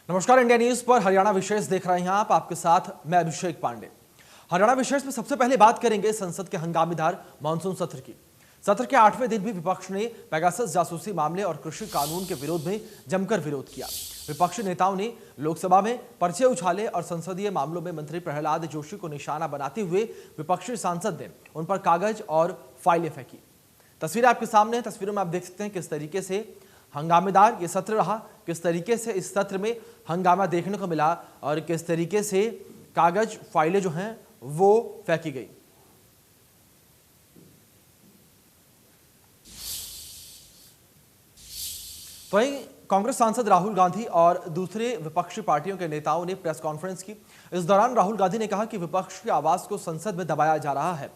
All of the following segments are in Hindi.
नमस्कार, इंडिया न्यूज पर हरियाणा विशेष देख रहे हैं आप। आपके साथ मैं अभिषेक पांडे। हरियाणा विशेष में सबसे पहले बात करेंगे संसद के हंगामेदार मानसून सत्र की। सत्र के 8वें दिन भी विपक्ष ने पेगासस जासूसी मामले और कृषि कानून के विरोध में जमकर विरोध किया। विपक्षी नेताओं ने लोकसभा में पर्चे उछाले और संसदीय मामलों में मंत्री प्रहलाद जोशी को निशाना बनाते हुए विपक्षी सांसद ने उन पर कागज और फाइलें फेंकी। तस्वीरें आपके सामने हैं। तस्वीरों में आप देख सकते हैं किस तरीके से हंगामेदार ये सत्र रहा, किस तरीके से इस सत्र में हंगामा देखने को मिला और किस तरीके से कागज फाइलें जो हैं वो फेंकी गई। वहीं कांग्रेस सांसद राहुल गांधी और दूसरे विपक्षी पार्टियों के नेताओं ने प्रेस कॉन्फ्रेंस की। इस दौरान राहुल गांधी ने कहा कि विपक्ष की आवाज को संसद में दबाया जा रहा है।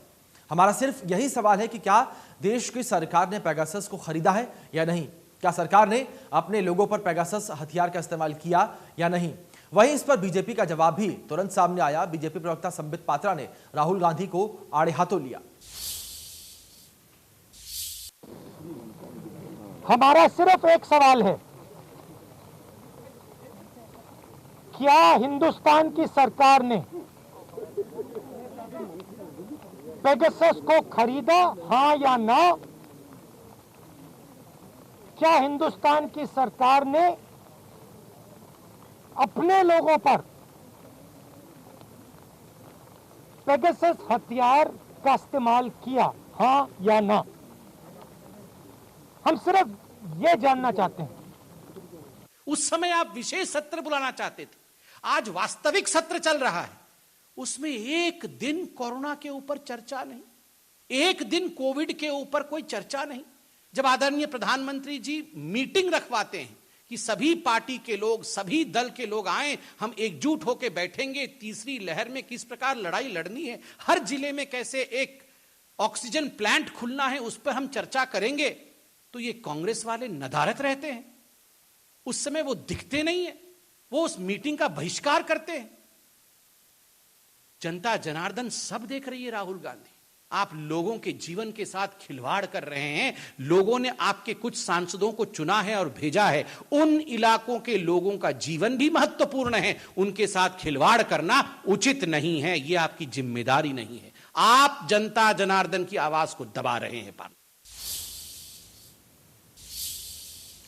हमारा सिर्फ यही सवाल है कि क्या देश की सरकार ने पेगासस को खरीदा है या नहीं, क्या सरकार ने अपने लोगों पर पेगासस हथियार का इस्तेमाल किया या नहीं। वहीं इस पर बीजेपी का जवाब भी तुरंत सामने आया। बीजेपी प्रवक्ता संबित पात्रा ने राहुल गांधी को आड़े हाथों लिया। हमारा सिर्फ एक सवाल है, क्या हिंदुस्तान की सरकार ने पेगासस को खरीदा, हां या ना? क्या हिंदुस्तान की सरकार ने अपने लोगों पर पेगासस हथियार का इस्तेमाल किया, हां या ना? हम सिर्फ ये जानना चाहते हैं। उस समय आप विशेष सत्र बुलाना चाहते थे, आज वास्तविक सत्र चल रहा है, उसमें एक दिन कोरोना के ऊपर चर्चा नहीं, एक दिन कोविड के ऊपर कोई चर्चा नहीं। जब आदरणीय प्रधानमंत्री जी मीटिंग रखवाते हैं कि सभी पार्टी के लोग, सभी दल के लोग आए, हम एकजुट होकर बैठेंगे, तीसरी लहर में किस प्रकार लड़ाई लड़नी है, हर जिले में कैसे एक ऑक्सीजन प्लांट खुलना है, उस पर हम चर्चा करेंगे, तो ये कांग्रेस वाले नदारत रहते हैं। उस समय वो दिखते नहीं है, वो उस मीटिंग का बहिष्कार करते हैं। जनता जनार्दन सब देख रही है। राहुल गांधी, आप लोगों के जीवन के साथ खिलवाड़ कर रहे हैं। लोगों ने आपके कुछ सांसदों को चुना है और भेजा है। उन इलाकों के लोगों का जीवन भी महत्वपूर्ण है, उनके साथ खिलवाड़ करना उचित नहीं है, यह आपकी जिम्मेदारी नहीं है। आप जनता जनार्दन की आवाज को दबा रहे हैं।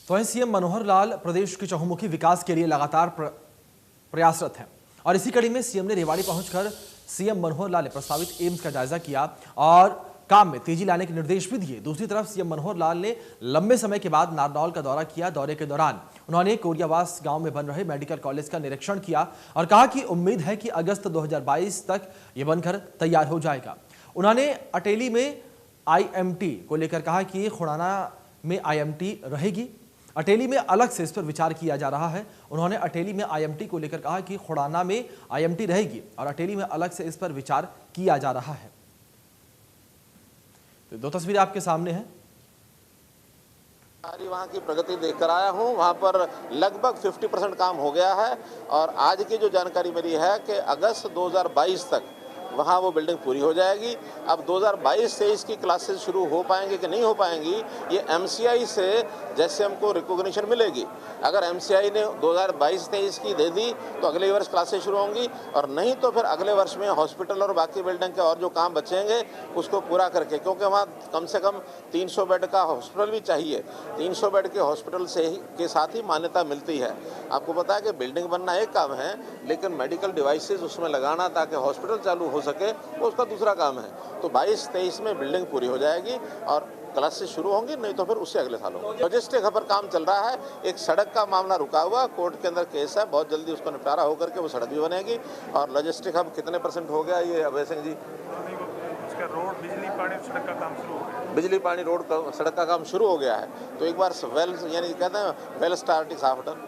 तो सीएम मनोहर लाल प्रदेश के चहुमुखी विकास के लिए लगातार प्रयासरत हैं और इसी कड़ी में सीएम ने रेवाड़ी पहुंचकर सीएम मनोहर लाल ने प्रस्तावित एम्स का जायजा किया और काम में तेजी लाने के निर्देश भी दिए। दूसरी तरफ सीएम मनोहर लाल ने लंबे समय के बाद नारनौल का दौरा किया। दौरे के दौरान उन्होंने कोरियावास गांव में बन रहे मेडिकल कॉलेज का निरीक्षण किया और कहा कि उम्मीद है कि अगस्त 2022 तक यह बनकर तैयार हो जाएगा। उन्होंने अटेली में IMT को लेकर कहा कि खुड़ाना में IMT रहेगी, अटेली में अलग से इस पर विचार किया जा रहा है। उन्होंने अटेली में IMT को लेकर कहा कि खुड़ाना में IMT रहेगी और अटेली में अलग से इस पर विचार किया जा रहा है। तो दो तस्वीरें आपके सामने हैं। वहाँ की प्रगति देखकर आया हूँ। वहाँ पर लगभग 50% काम हो गया है और आज की जो जानकारी मेरी है कि अगस्त 2022 तक वहाँ वो बिल्डिंग पूरी हो जाएगी। अब 2022-23 की क्लासेस शुरू हो पाएंगे कि नहीं हो पाएंगी, ये MCI से जैसे हमको रिकॉग्निशन मिलेगी। अगर MCI ने 2022-23 की दे दी तो अगले वर्ष क्लासेस शुरू होंगी और नहीं तो फिर अगले वर्ष में हॉस्पिटल और बाकी बिल्डिंग के और जो काम बचेंगे उसको पूरा करके, क्योंकि वहाँ कम से कम 300 बेड का हॉस्पिटल भी चाहिए। 300 बेड के हॉस्पिटल से ही के साथ ही मान्यता मिलती है। आपको पता है कि बिल्डिंग बनना एक काम है, लेकिन मेडिकल डिवाइसेस उसमें लगाना ताकि हॉस्पिटल चालू हो सके वो उसका दूसरा काम है। तो 22-23 में बिल्डिंग पूरी हो जाएगी और क्लासेस शुरू होंगी, नहीं तो फिर उससे अगले साल होंगे। लॉजिस्टिक हब पर काम चल रहा है। एक सड़क का मामला रुका हुआ, कोर्ट के अंदर केस है, बहुत जल्दी उसका निपटारा होकर के वो सड़क भी बनेगी। और लॉजिस्टिक हब कितने % हो गया ये अभय सिंह जी? उसका रोड, बिजली पानी सड़क का काम शुरू हो गया। बिजली पानी रोड का सड़क का काम शुरू हो गया है। तो एक बार वेल यानी कहते हैं वेल स्टार्ट इज आफ्टर।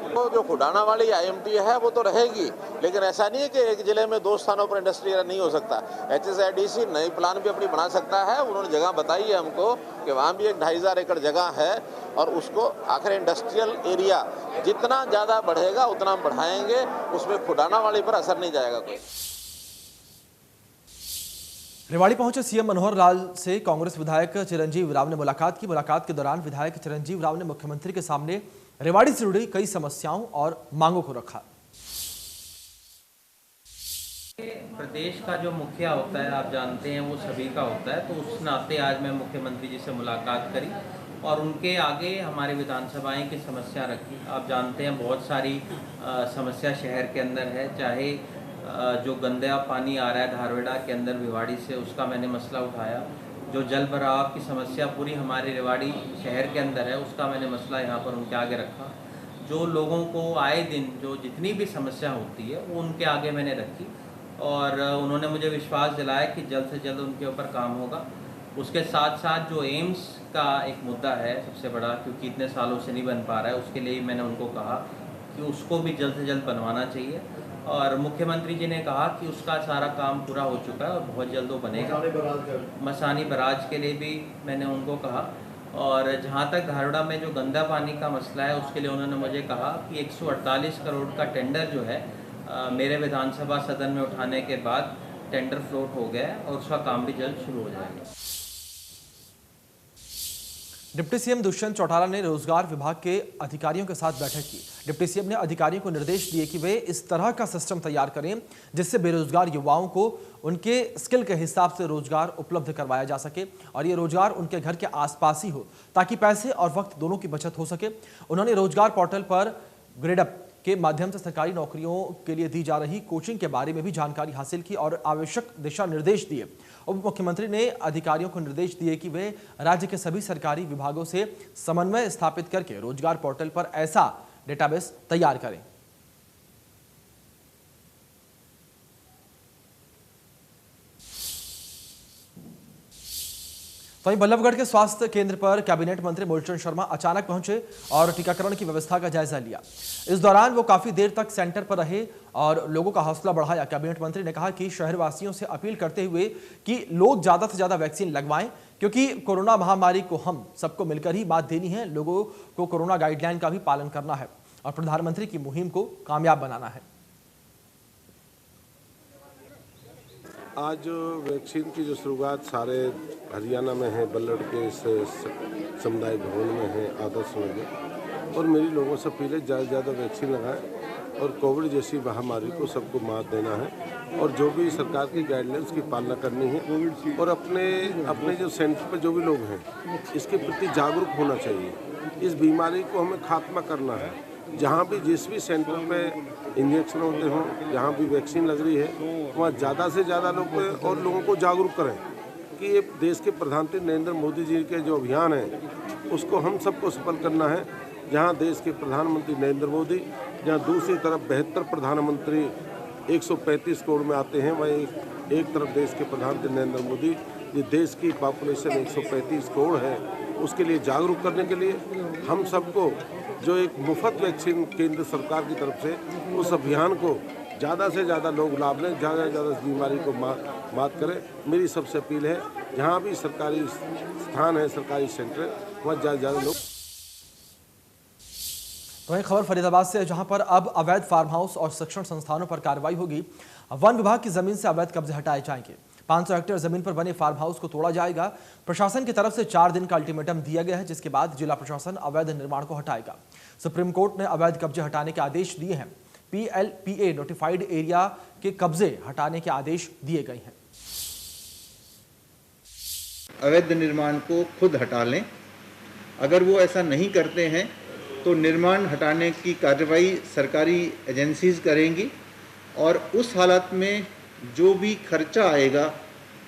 तो जो खुडाना वाली IMT है वो तो रहेगी, लेकिन ऐसा नहीं है कि एक जिले में 2 स्थानों पर इंडस्ट्री नहीं हो सकता। HSIDC नई प्लान भी अपनी बना सकता है। उन्होंने जगह बताई है हमको कि वहाँ भी एक 2500 एकड़ जगह है और उसको आखिर इंडस्ट्रियल एरिया जितना ज़्यादा बढ़ेगा उतना हम बढ़ाएंगे, उसमें खुडाना वाली पर असर नहीं जाएगा कोई। रेवाड़ी पहुंचे सीएम मनोहर लाल से कांग्रेस विधायक चिरंजीव राव ने मुलाकात की। मुलाकात के दौरान विधायक चिरंजीव राव ने मुख्यमंत्री के सामने रेवाड़ी से जुड़ी कई समस्याओं और मांगों को रखा। प्रदेश का जो मुखिया होता है, आप जानते हैं, वो सभी का होता है, तो उस नाते आज मैं मुख्यमंत्री जी से मुलाकात करी और उनके आगे हमारे विधानसभाएं की समस्या रखी। आप जानते हैं बहुत सारी समस्या शहर के अंदर है, चाहे जो गंदा पानी आ रहा है धारवेड़ा के अंदर भिवाड़ी से, उसका मैंने मसला उठाया। जो जल भराव की समस्या पूरी हमारे रेवाड़ी शहर के अंदर है, उसका मैंने मसला यहाँ पर उनके आगे रखा। जो लोगों को आए दिन जो जितनी भी समस्या होती है वो उनके आगे मैंने रखी और उन्होंने मुझे विश्वास दिलाया कि जल्द से जल्द उनके ऊपर काम होगा। उसके साथ साथ जो एम्स का एक मुद्दा है सबसे बड़ा, क्योंकि इतने सालों से नहीं बन पा रहा है, उसके लिए मैंने उनको कहा कि उसको भी जल्द से जल्द बनवाना चाहिए और मुख्यमंत्री जी ने कहा कि उसका सारा काम पूरा हो चुका है और बहुत जल्द वो बनेगा। मसानी बराज के लिए भी मैंने उनको कहा और जहाँ तक धारवाड़ा में जो गंदा पानी का मसला है उसके लिए उन्होंने मुझे कहा कि 148 करोड़ का टेंडर जो है मेरे विधानसभा सदन में उठाने के बाद टेंडर फ्लोट हो गया है और उसका काम भी जल्द शुरू हो जाएगा। डिप्टी सीएम दुष्यंत चौटाला ने रोजगार विभाग के अधिकारियों के साथ बैठक की। डिप्टी सीएम ने अधिकारियों को निर्देश दिए कि वे इस तरह का सिस्टम तैयार करें जिससे बेरोजगार युवाओं को उनके स्किल के हिसाब से रोजगार उपलब्ध करवाया जा सके और ये रोजगार उनके घर के आसपास ही हो ताकि पैसे और वक्त दोनों की बचत हो सके। उन्होंने रोजगार पोर्टल पर ग्रेडअप के माध्यम से सरकारी नौकरियों के लिए दी जा रही कोचिंग के बारे में भी जानकारी हासिल की और आवश्यक दिशा निर्देश दिए। उप मुख्यमंत्री ने अधिकारियों को निर्देश दिए कि वे राज्य के सभी सरकारी विभागों से समन्वय स्थापित करके रोजगार पोर्टल पर ऐसा डेटाबेस तैयार करें। वहीं बल्लभगढ़ के स्वास्थ्य केंद्र पर कैबिनेट मंत्री मूलचंद शर्मा अचानक पहुंचे और टीकाकरण की व्यवस्था का जायजा लिया। इस दौरान वो काफी देर तक सेंटर पर रहे और लोगों का हौसला बढ़ाया। कैबिनेट मंत्री ने कहा कि शहरवासियों से अपील करते हुए कि लोग ज्यादा से ज्यादा वैक्सीन लगवाएं क्योंकि कोरोना महामारी को हम सबको मिलकर ही मात देनी है। लोगों को कोरोना गाइडलाइन का भी पालन करना है और प्रधानमंत्री की मुहिम को कामयाब बनाना है। आज वैक्सीन की जो शुरुआत सारे हरियाणा में है, बल्लड़ के इस समुदाय भवन में है, आदर्श में, और मेरी लोगों से अपील है ज़्यादा से ज़्यादा वैक्सीन लगाएं और कोविड जैसी महामारी को सबको मात देना है और जो भी सरकार की गाइडलाइंस की पालना करनी है और अपने जो सेंटर पर जो भी लोग हैं इसके प्रति जागरूक होना चाहिए। इस बीमारी को हमें खात्मा करना है। जहाँ भी जिस भी सेंटर पे इंजेक्शन होते हों, जहाँ भी वैक्सीन लग रही है, वहाँ ज़्यादा से ज़्यादा लोग और लोगों को जागरूक करें कि ये देश के प्रधानमंत्री नरेंद्र मोदी जी के जो अभियान है उसको हम सबको सफल करना है। जहाँ देश के प्रधानमंत्री नरेंद्र मोदी, जहाँ दूसरी तरफ 72 प्रधानमंत्री 135 करोड़ में आते हैं, वहीं एक तरफ देश के प्रधानमंत्री नरेंद्र मोदी, ये देश की पॉपुलेशन 135 करोड़ है, उसके लिए जागरूक करने के लिए हम सबको जो एक मुफ्त वैक्सीन केंद्र सरकार की तरफ से, उस अभियान को ज़्यादा से ज़्यादा लोग लाभ लें, ज़्यादा से ज़्यादा इस बीमारी को मात करें। मेरी सबसे अपील है जहाँ भी सरकारी स्थान है, सरकारी सेंटर है, वहाँ ज़्यादा से ज़्यादा लोग। तो एक खबर फरीदाबाद से, जहां पर अब अवैध फार्म हाउस और शिक्षण संस्थानों पर कार्रवाई होगी। वन विभाग की जमीन से अवैध कब्जे हटाए जाएंगे। 500 हेक्टेयर जमीन पर बने फार्म हाउस को तोड़ा जाएगा। प्रशासन की तरफ से 4 दिन का अल्टीमेटम दिया गया है, जिसके बाद जिला प्रशासन अवैध निर्माण को हटाएगा। सुप्रीम कोर्ट ने अवैध कब्जे हटाने के आदेश दिए हैं। PLPA नोटिफाइड एरिया के कब्जे हटाने के आदेश दिए गए हैं। अवैध निर्माण को खुद हटा लें। अगर वो ऐसा नहीं करते हैं तो निर्माण हटाने की कार्रवाई सरकारी एजेंसीज करेंगी और उस हालत में जो भी खर्चा आएगा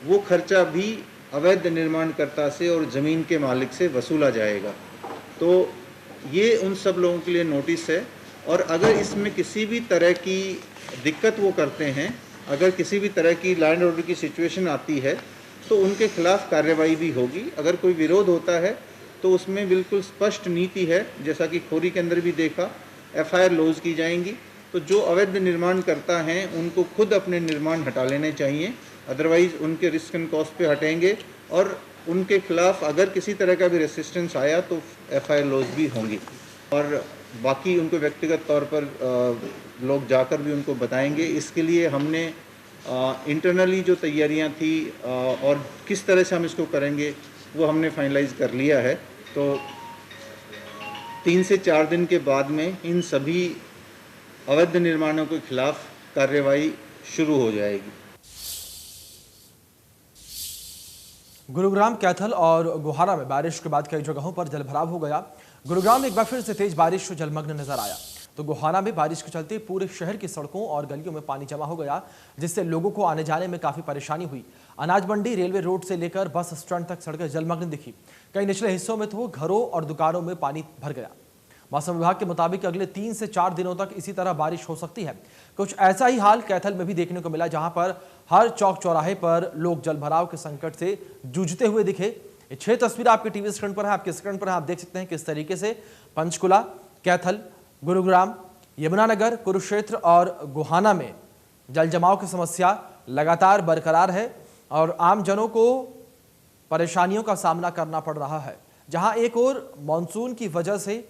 वो खर्चा भी अवैध निर्माणकर्ता से और ज़मीन के मालिक से वसूला जाएगा। तो ये उन सब लोगों के लिए नोटिस है और अगर इसमें किसी भी तरह की दिक्कत वो करते हैं, अगर किसी भी तरह की लैंड ऑर्डर की सिचुएशन आती है तो उनके खिलाफ कार्रवाई भी होगी। अगर कोई विरोध होता है तो उसमें बिल्कुल स्पष्ट नीति है, जैसा कि खोरी के अंदर भी देखा, FIR लॉज की जाएंगी। तो जो अवैध निर्माण करता हैं उनको खुद अपने निर्माण हटा लेने चाहिए, अदरवाइज़ उनके रिस्क एंड कॉस्ट पे हटेंगे और उनके खिलाफ अगर किसी तरह का भी रेसिस्टेंस आया तो FIR लॉज भी होंगी और बाकी उनको व्यक्तिगत तौर पर लोग जाकर भी उनको बताएंगे। इसके लिए हमने इंटरनली जो तैयारियां थी और किस तरह से हम इसको करेंगे वो हमने फाइनलाइज कर लिया है। तो 3 से 4 दिन के बाद में इन सभी अवैध निर्माणों के खिलाफ कार्रवाई शुरू हो जाएगी। गुरुग्राम, कैथल और गोहाना में बारिश के बाद कई जगहों पर जलभराव हो गया। गुरुग्राम में एक बार फिर से तेज बारिश जलमग्न नजर आया, तो गोहाना में बारिश के चलते पूरे शहर की सड़कों और गलियों में पानी जमा हो गया, जिससे लोगों को आने जाने में काफी परेशानी हुई। अनाज मंडी, रेलवे रोड से लेकर बस स्टैंड तक सड़कें जलमग्न दिखी। कई निचले हिस्सों में तो घरों और दुकानों में पानी भर गया। मौसम विभाग के मुताबिक अगले 3 से 4 दिनों तक इसी तरह बारिश हो सकती है। कुछ ऐसा ही हाल कैथल में भी देखने को मिला, जहां पर हर चौक चौराहे पर लोग जलभराव के संकट से जूझते हुए दिखे। ये 6 तस्वीरें आपके टीवी स्क्रीन पर है, आपके स्क्रीन पर है। आप देख सकते हैं किस तरीके से पंचकुला, कैथल, गुरुग्राम, यमुनानगर, कुरुक्षेत्र और गोहाना में जल जमाव की समस्या लगातार बरकरार है और आम जनों को परेशानियों का सामना करना पड़ रहा है। जहां एक ओर मानसून की वजह से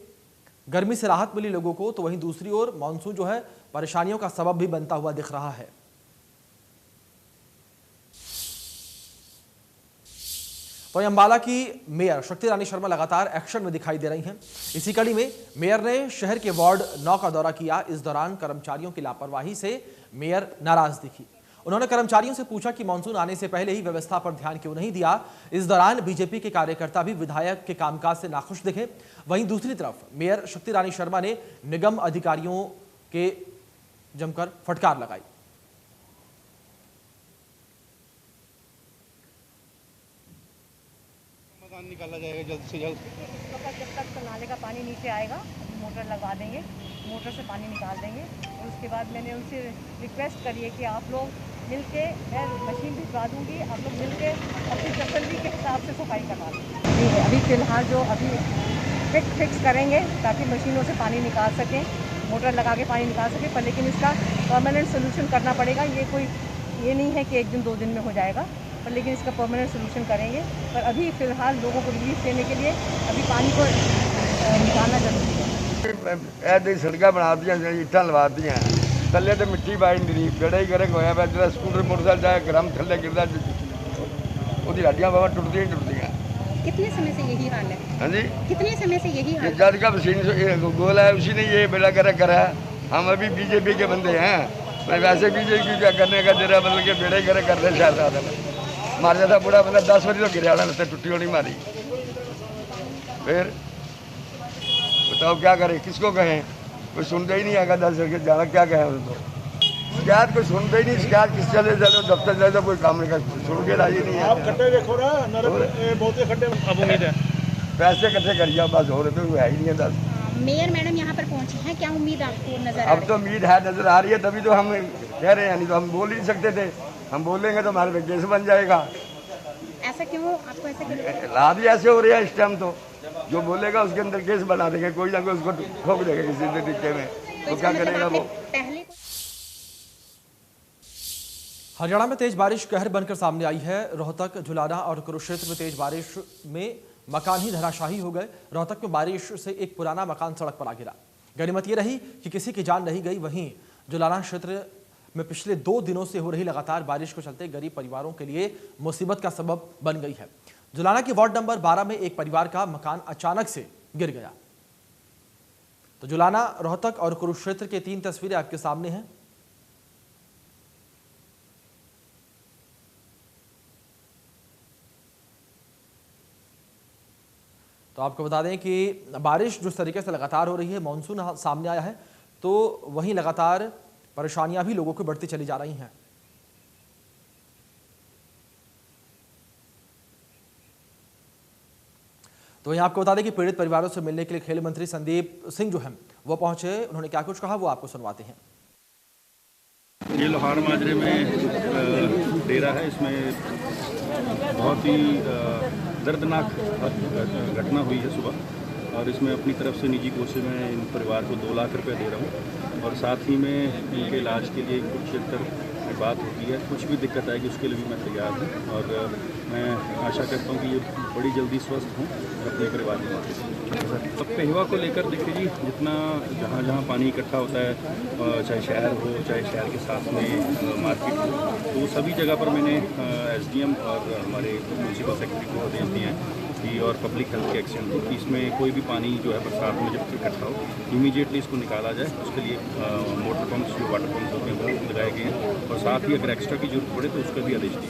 गर्मी से राहत मिली लोगों को, तो वहीं दूसरी ओर मानसून जो है परेशानियों का सबब भी बनता हुआ दिख रहा है। तो अंबाला की मेयर शक्ति रानी शर्मा लगातार एक्शन में दिखाई दे रही हैं। इसी कड़ी में मेयर ने शहर के वार्ड 9 का दौरा किया। इस दौरान कर्मचारियों की लापरवाही से मेयर नाराज दिखी। उन्होंने कर्मचारियों से पूछा कि मानसून आने से पहले ही व्यवस्था पर ध्यान क्यों नहीं दिया। इस दौरान बीजेपी के कार्यकर्ता भी विधायक के कामकाज से नाखुश दिखे। वहीं दूसरी तरफ मेयर शक्ति रानी शर्मा ने निगम अधिकारियों के जमकर फटकार लगाई। निकाला जाएगा जल्द से जल्द। जब तक नाले का पानी नीचे आएगा मोटर लगवा देंगे, मोटर से पानी निकाल देंगे। और उसके बाद मैंने उनसे रिक्वेस्ट करी है कि आप लोग मिलके, मैं मशीन भिजवा दूंगी, आप लोग मिलके अपनी तसल्ली के हिसाब से सफाई करवा दें। अभी फिलहाल जो अभी फिक्स करेंगे ताकि मशीनों से पानी निकाल सकें, मोटर लगा के पानी निकाल सकें, पर लेकिन इसका परमानेंट सोल्यूशन करना पड़ेगा। ये नहीं है कि 1 दिन 2 दिन में हो जाएगा, पर लेकिन इसका परमानेंट सोल्यूशन करेंगे। पर अभी फिलहाल लोगों को रिलीफ देने के लिए अभी पानी को निकालना जरूरी है। ऐसे सड़क बना दी, ईटा लगा दी, थले तो मिट्टी पाई नहीं, बेड़ा ही गर्क होया। जो स्कूटर मोटरसाइकिल जाए ग्राम थले गिरदा, उसकी हड्डियां बाबा टुटदियां ही टुटदियां। कितने समय से यही हाल है? हाँ जी, कितने समय से यही हाल? जब का मशीन गोल है उसी ने ये बेड़ा गर्क करा है। हम अभी बीजेपी के बंदे हैं, मैं वैसे बीजेपी क्या करने का जरा मतलब के बेड़ा ही गर्क करते शायद मार जाता बूढ़ा बंदा 10 बजे तो गिरा लगता, टुट्टी होनी मारी। फिर बताओ क्या करें, किसको कहें? कोई सुनता ही नहीं आएगा। 10 बजे जाना क्या कहें उनको? शिकायत कोई सुनता ही नहीं। शिकायत किस चले चलो दफ्तर जाए तो कोई काम नहीं कर, सुन के राजी नहीं है। आप खड्डे देखो ना, बहुत खड्डे। अब उम्मीद है पैसे इकट्ठे करिए, बस हो रहे तो है ही नहीं है। 10 मेयर मैडम यहाँ पर पहुँचे हैं, क्या उम्मीद आपको नजर? अब तो उम्मीद है, नजर आ रही है, तभी तो हम कह रहे हैं। नहीं तो हम बोल ही नहीं सकते थे। हम बोलेंगे तो हमारे पे केस बन जाएगा। ऐसा क्यों? आपको ऐसा क्यों? हालात ही ऐसे हो रहे हैं इस टाइम। तो जो बोलेगा उसके अंदर केस बना देंगे, कोई ना कोई उसको ठोक देगा किसी तरीके में। तो क्या करेगा वो? हरियाणा में तेज बारिश कहर बनकर सामने आई है। रोहतक, झुलाना और कुरुक्षेत्र में तेज बारिश में मकान ही धराशायी हो गए। रोहतक में बारिश से एक पुराना मकान सड़क पर आ गिरा। गनीमत ये रही कि किसी की जान नहीं गई। वहीं झुलाना क्षेत्र में पिछले 2 दिनों से हो रही लगातार बारिश के चलते गरीब परिवारों के लिए मुसीबत का सबब बन गई है। झुलाना के वार्ड नंबर 12 में एक परिवार का मकान अचानक से गिर गया। तो झुलाना, रोहतक और कुरुक्षेत्र के 3 तस्वीरें आपके सामने हैं। तो आपको बता दें कि बारिश जिस तरीके से लगातार हो रही है, मानसून सामने आया है, तो वहीं लगातार परेशानियां भी लोगों को बढ़ती चली जा रही हैं। तो यहाँ आपको बता दें कि पीड़ित परिवारों से मिलने के लिए खेल मंत्री संदीप सिंह जो हैं वो पहुंचे। उन्होंने क्या कुछ कहा वो आपको सुनवाते हैं। ये लोहार माजरे में डेरा है। इसमें बहुत ही दर्दनाक घटना हुई है सुबह, और इसमें अपनी तरफ से निजी कोशिश में इन परिवार को 2 लाख रुपए दे रहा हूँ, और साथ ही में इनके इलाज के लिए कुरुक्षेत्र बात होती है, कुछ भी दिक्कत आएगी उसके लिए भी मैं तैयार हूँ और मैं आशा करता हूँ कि ये बड़ी जल्दी स्वस्थ हों और अपने परिवार में वापस। अब पेहवा को लेकर देखिए जी, जितना जहाँ जहाँ पानी इकट्ठा होता है, चाहे शहर हो चाहे शहर के साथ में मार्केट हो, तो सभी जगह पर मैंने SDM और हमारे म्यूनसिपल सेक्रेटरी को आदेश दिए हैं कि और पब्लिक हेल्थ के एक्शन हो कि इसमें कोई भी पानी जो है बरसात में जब इकट्ठा हो इमीडिएटली इसको निकाला जाए। उसके लिए मोटर पम्प्स जो वाटर पम्प्स होते हैं वो लगाए गए हैं और साथ ही अगर एक्स्ट्रा की जरूरत पड़े तो उसका भी आदेश दिए।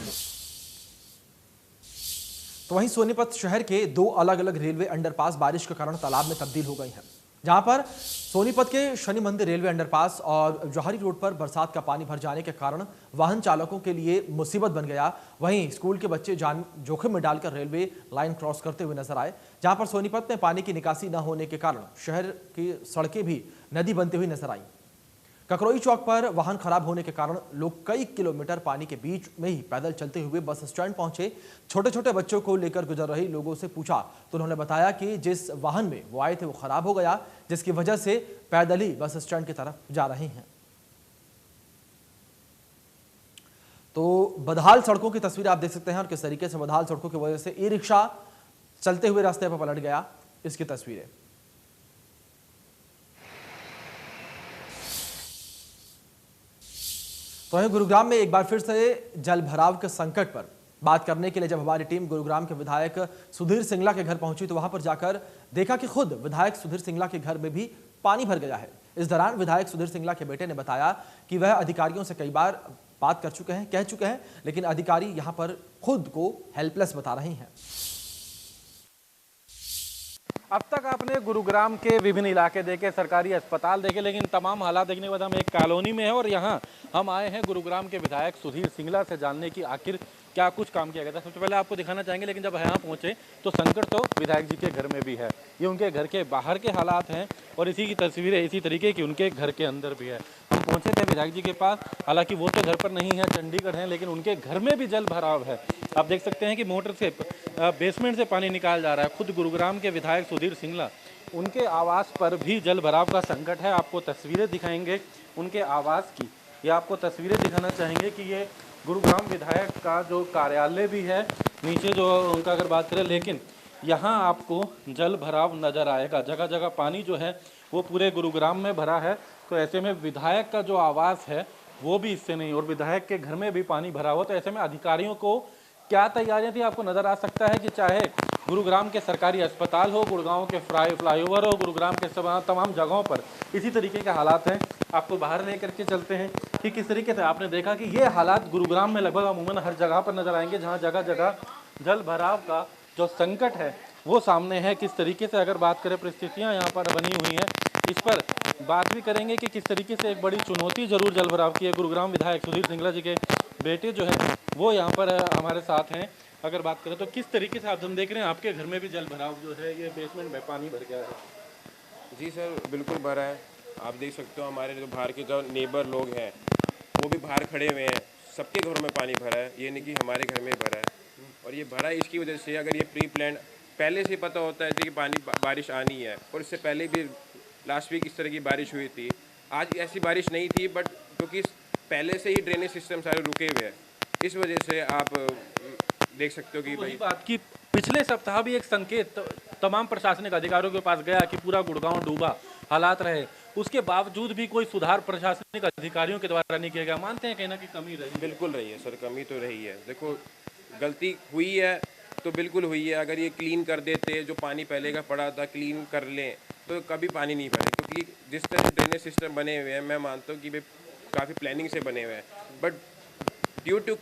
तो वहीं सोनीपत शहर के 2 अलग-अलग रेलवे अंडरपास बारिश के कारण तालाब में तब्दील हो गई हैं, जहां पर सोनीपत के शनि मंदिर रेलवे अंडरपास और जौहरी रोड पर बरसात का पानी भर जाने के कारण वाहन चालकों के लिए मुसीबत बन गया। वहीं स्कूल के बच्चे जान जोखिम में डालकर रेलवे लाइन क्रॉस करते हुए नजर आए, जहां पर सोनीपत में पानी की निकासी न होने के कारण शहर की सड़कें भी नदी बनती हुई नजर आई। ककरोई चौक पर वाहन खराब होने के कारण लोग कई किलोमीटर पानी के बीच में ही पैदल चलते हुए बस स्टैंड पहुंचे। छोटे छोटे बच्चों को लेकर गुजर रही लोगों से पूछा तो उन्होंने बताया कि जिस वाहन में वो आए थे वो खराब हो गया, जिसकी वजह से पैदल ही बस स्टैंड की तरफ जा रहे हैं। तो बदहाल सड़कों की तस्वीर आप देख सकते हैं और किस तरीके से बदहाल सड़कों की वजह से ई-रिक्शा चलते हुए रास्ते पर पलट गया, इसकी तस्वीरें। तो वहीं गुरुग्राम में एक बार फिर से जल भराव के संकट पर बात करने के लिए जब हमारी टीम गुरुग्राम के विधायक सुधीर सिंगला के घर पहुंची तो वहां पर जाकर देखा कि खुद विधायक सुधीर सिंगला के घर में भी पानी भर गया है। इस दौरान विधायक सुधीर सिंगला के बेटे ने बताया कि वह अधिकारियों से कई बार बात कर चुके हैं, कह चुके हैं, लेकिन अधिकारी यहां पर खुद को हेल्पलेस बता रहे हैं। अब तक आपने गुरुग्राम के विभिन्न इलाके देखे, सरकारी अस्पताल देखे, लेकिन तमाम हालात देखने के बाद हम एक कॉलोनी में है और यहाँ हम आए हैं गुरुग्राम के विधायक सुधीर सिंगला से जानने की आखिर क्या कुछ काम किया गया था। सबसे पहले आपको दिखाना चाहेंगे, लेकिन जब यहाँ पहुँचे तो संकट तो विधायक जी के घर में भी है। ये उनके घर के बाहर के हालात हैं और इसी की तस्वीरें इसी तरीके की उनके घर के अंदर भी है। हम पहुँचे थे विधायक जी के पास, हालांकि वो तो घर पर नहीं है, चंडीगढ़ हैं, लेकिन उनके घर में भी जल भराव है। आप देख सकते हैं कि मोटर से बेसमेंट से पानी निकाल जा रहा है। खुद गुरुग्राम के विधायक सुधीर सिंगला, उनके आवास पर भी जल भराव का संकट है। आपको तस्वीरें दिखाएंगे उनके आवास की, ये आपको तस्वीरें दिखाना चाहेंगे कि ये गुरुग्राम विधायक का जो कार्यालय भी है नीचे जो उनका अगर बात करें, लेकिन यहाँ आपको जल भराव नज़र आएगा। जगह जगह पानी जो है वो पूरे गुरुग्राम में भरा है। तो ऐसे में विधायक का जो आवास है वो भी इससे नहीं, और विधायक के घर में भी पानी भरा हुआ। तो ऐसे में अधिकारियों को क्या तैयारियां थी, आपको नज़र आ सकता है कि चाहे गुरुग्राम के सरकारी अस्पताल हो, गुड़गांव के फ्लाईओवर हो, गुरुग्राम के तमाम जगहों पर इसी तरीके के हालात हैं। आपको बाहर लेकर के चलते हैं कि किस तरीके से आपने देखा कि ये हालात गुरुग्राम में लगभग अमूमन हर जगह पर नजर आएंगे, जहाँ जगह जगह जल भराव का जो संकट है वो सामने है। किस तरीके से अगर बात करें परिस्थितियाँ यहाँ पर बनी हुई हैं, इस पर बात भी करेंगे कि किस तरीके से एक बड़ी चुनौती जरूर जल भराव की है। गुरुग्राम विधायक सुधीर सिंगला जी के बेटे जो है वो यहाँ पर हमारे साथ हैं। अगर बात करें तो किस तरीके से आप हम देख रहे हैं आपके घर में भी जल भराव जो है, ये बेसमेंट में पानी भर गया है। जी सर, बिल्कुल भरा है। आप देख सकते हो हमारे जो बाहर के जो नेबर लोग हैं वो भी बाहर खड़े हुए हैं, सबके घरों में पानी भरा है, ये नहीं कि हमारे घर में भरा है। और ये भरा है इसकी वजह से, अगर ये प्री प्लान पहले से पता होता है कि बारिश आनी है, और इससे पहले भी लास्ट वीक इस तरह की बारिश हुई थी। आज ऐसी बारिश नहीं थी, बट क्योंकि पहले से ही ड्रेनेज सिस्टम सारे रुके हुए हैं, इस वजह से आप देख सकते हो कि वही बात की पिछले सप्ताह भी एक संकेत तमाम प्रशासनिक अधिकारियों के पास गया कि पूरा गुड़गांव डूबा हालात रहे, उसके बावजूद भी कोई सुधार प्रशासनिक अधिकारियों के द्वारा नहीं किया गया। मानते हैं कहीं ना कहीं कमी रही? बिल्कुल रही है सर, कमी तो रही है। देखो, गलती हुई है तो बिल्कुल हुई है। अगर ये क्लीन कर देते, जो पानी पहले का पड़ा था क्लीन कर लें, तो कभी पानी नहीं भरे। क्योंकि जिस तरह ड्रेनेज सिस्टम बने हुए हैं, मैं मानता हूँ कि वे काफ़ी प्लानिंग से बने हुए हैं, बट ड्यू टू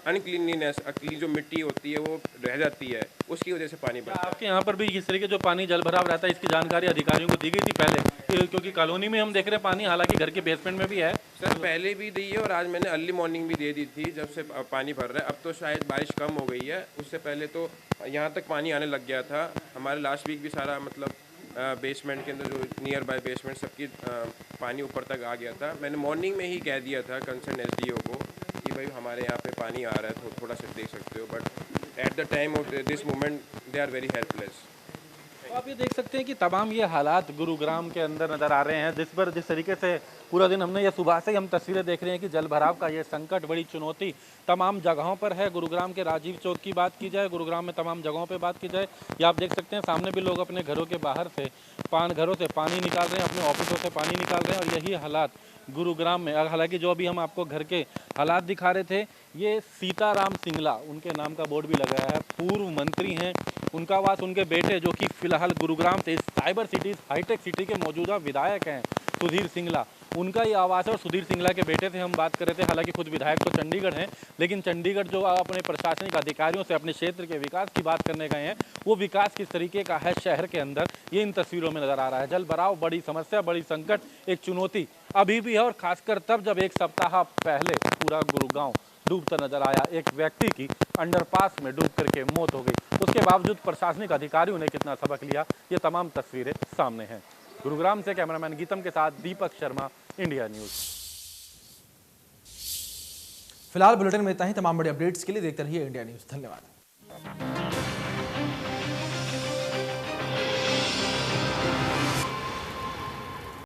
अनक्लीनलीनेस, जो मिट्टी होती है वो रह जाती है, उसकी वजह से पानी बढ़ता है। आपके यहाँ पर भी इस तरीके जो पानी जल भराव रहता है, इसकी जानकारी अधिकारियों को दी गई थी पहले? क्योंकि कॉलोनी में हम देख रहे हैं पानी, हालांकि घर के बेसमेंट में भी है। सर पहले भी दी है और आज मैंने अर्ली मॉर्निंग भी दे दी थी, जब से पानी भर रहा है। अब तो शायद बारिश कम हो गई है, उससे पहले तो यहाँ तक पानी आने लग गया था। हमारे लास्ट वीक भी सारा मतलब बेसमेंट के अंदर जो नियर बाय बेसमेंट सबकी पानी ऊपर तक आ गया था। मैंने मॉर्निंग में ही कह दिया था कंसर्न एसडीओ को कि भाई हमारे यहाँ पे पानी आ रहा है, तो थोड़ा सा देख सकते हो, but at the time of this moment they are very helpless. तो आप ये देख सकते हैं कि तमाम ये हालात गुरुग्राम के अंदर नजर आ रहे हैं, जिस तरीके से पूरा दिन हमने ये सुबह से ही हम तस्वीरें देख रहे हैं कि जल भराव का ये संकट, बड़ी चुनौती तमाम जगहों पर है। गुरुग्राम के राजीव चौक की बात की जाए, गुरुग्राम में तमाम जगहों पे बात की जाए, या आप देख सकते हैं सामने भी लोग अपने घरों के बाहर से घरों से पानी निकाल रहे हैं, अपने ऑफिसों से पानी निकाल रहे हैं। और यही हालात गुरुग्राम में, हालांकि जो अभी हम आपको घर के हालात दिखा रहे थे, ये सीताराम सिंगला उनके नाम का बोर्ड भी लगाया है, पूर्व मंत्री हैं। उनका आवास उनके बेटे, जो कि फिलहाल गुरुग्राम से, इस साइबर सिटी, हाईटेक सिटी के मौजूदा विधायक हैं सुधीर सिंगला, उनका ये आवास है। और सुधीर सिंगला के बेटे से हम बात कर रहे थे। हालांकि खुद विधायक तो चंडीगढ़ हैं, लेकिन चंडीगढ़ जो अपने प्रशासनिक अधिकारियों से अपने क्षेत्र के विकास की बात करने गए हैं, वो विकास किस तरीके का है शहर के अंदर, ये इन तस्वीरों में नजर आ रहा है। जल भराव बड़ी समस्या, बड़ी संकट, एक चुनौती अभी भी है। और खासकर तब जब एक सप्ताह पहले पूरा गुरुगांव डूबता नजर आया, एक व्यक्ति की अंडरपास में डूब करके मौत हो गई। उसके बावजूद प्रशासनिक अधिकारियों ने कितना सबक लिया, ये तमाम तस्वीरें सामने हैं। गुरुग्राम से कैमरामैन गीतम के साथ दीपक शर्मा, इंडिया न्यूज। फिलहाल बुलेटिन में इतना ही। तमाम बड़े अपडेट्स के लिए देखते रहिए इंडिया न्यूज। धन्यवाद।